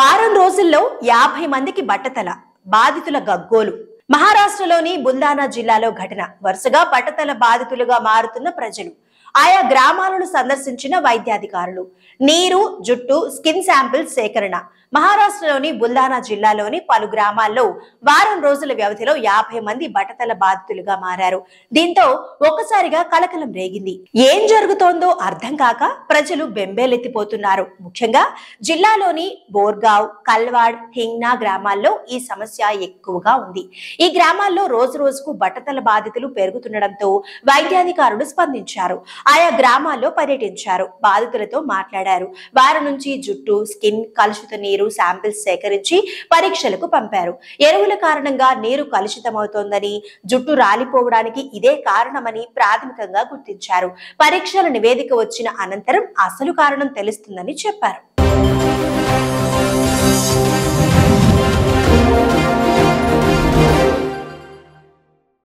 వారం రోజుల్లో 50 మందికి బట్టతల, బాధితుల గగ్గోలు. మహారాష్ట్రలోని బుల్దానా జిల్లాలో ఘటన. వరుసగా బట్టతల బాధితులుగా మారుతున్న ప్రజలు. ఆయా గ్రామాలను సందర్శించిన వైద్యాధికారులు. నీరు, జుట్టు, స్కిన్ శాంపిల్ సేకరణ. మహారాష్ట్రలోని బుల్దానా జిల్లాలోని పలు గ్రామాల్లో వారం రోజుల వ్యవధిలో 50 మంది బట్టతల బాధితులుగా మారారు. దీంతో ఒక్కసారిగా కలకలం రేగింది. ఏం జరుగుతోందో అర్థం కాక ప్రజలు బెంబేలెత్తిపోతున్నారు. ముఖ్యంగా జిల్లాలోని బోర్గావ్, కల్వాడ్, హింగ్నా గ్రామాల్లో ఈ సమస్య ఎక్కువగా ఉంది. ఈ గ్రామాల్లో రోజు రోజుకు బట్టతల బాధితులు పెరుగుతుండటంతో వైద్యాధికారులు స్పందించారు. ఆయా గ్రామాల్లో పర్యటించారు, బాధితులతో మాట్లాడారు. వారం నుంచి జుట్టు, స్కిన్, కలుషిత నీరు శాంపిల్స్ సేకరించి పరీక్షలకు పంపారు. ఎరువుల కారణంగా నీరు కలుషితమవుతోందని, జుట్టు రాలిపోవడానికి ఇదే కారణమని ప్రాథమికంగా గుర్తించారు. పరీక్షల నివేదిక వచ్చిన అనంతరం అసలు కారణం తెలుస్తుందని చెప్పారు.